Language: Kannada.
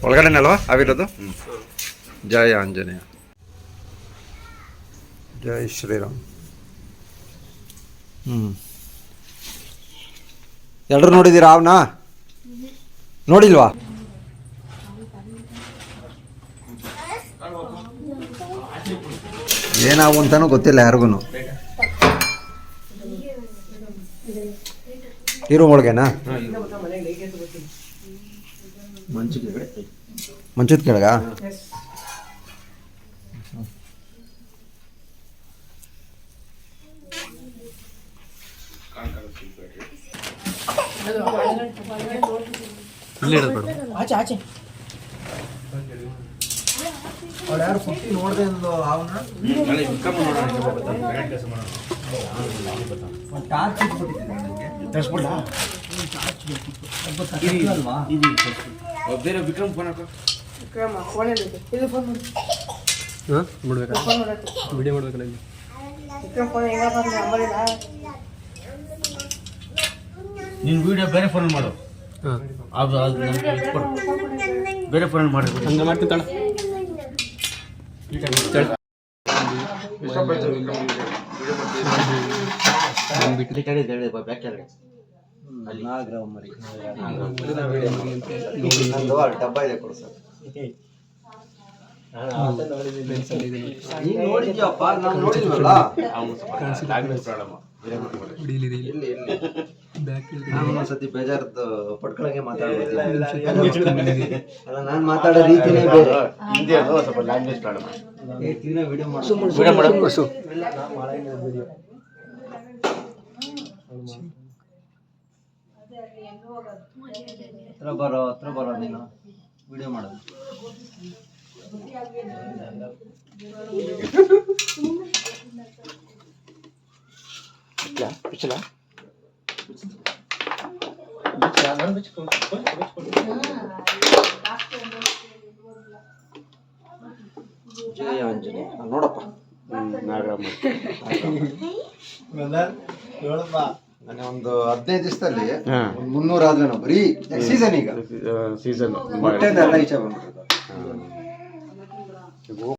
ಒಳಗಡೆನಲ್ವಾ ಆಗಿರೋದು. ಜಯ ಆಂಜನೇಯ, ಜೈ ಶ್ರೀರಾಮ್. ಎಲ್ಲರೂ ನೋಡಿದ್ದೀರಾ ಅವನ್ನ? ನೋಡಿಲ್ವಾ? ಏನಾವು ಅಂತಾನೂ ಗೊತ್ತಿಲ್ಲ ಯಾರಿಗೂ. ಈ ರೂಮ್ ಒಳಗೆನಾ? ಮಂಚದ ಕೆಳಗ? ಆಚೆ ಯಾರು ಪುಟ್ಟಿ ನೋಡದೆ ಬೇರೆ ವಿಕ್ರಮ್ ಫೋನ್ ಹಾಕೋ. ವಿಡಿಯೋ ಮಾಡ್ಬೇಕಲ್ಲ. ನೀನು ವಿಡಿಯೋ ಬೇರೆ ಫೋನ್ ಮಾಡು. ಅದು ಬೇರೆ ಫೋನ್ ಮಾಡಿ ಹಂಗೆ ಮಾಡ್ತಿದ್ದಾಳೆ. ಡಬ್ಬ ಇದೆ ಕೊಡು ಸರ್. ಸತಿ ಬೇಜಾರದ್ದು ಪಡ್ಕೊಳಗೆ ಮಾತಾಡ್ಬೋದು. ಅಲ್ಲ, ನಾನು ಮಾತಾಡೋ ರೀತಿನೇ ಬೇರೆ. ಸ್ವಲ್ಪ ಲ್ಯಾಂಗ್ವೇಜ್ ಪ್ರಾಬ್ಲಮ್. ಹತ್ರ ಬರೋ ನೀನು ವಿಡಿಯೋ ಮಾಡೋದು. ಜಯ ಆಂಜನೇಯ ನೋಡಪ್ಪ. ನನಗೆ ಒಂದು 15 ದಿವಸದಲ್ಲಿ 300 ಆದ್ರೂ ಬರೀ ಸೀಸನ್. ಈಗ ಸೀಸನ್ ಮೊಟ್ಟೆಯಿಂದ ಎಲ್ಲ ಈಚೆ ಬಂದ್ಬಿಡ್ತದೆ.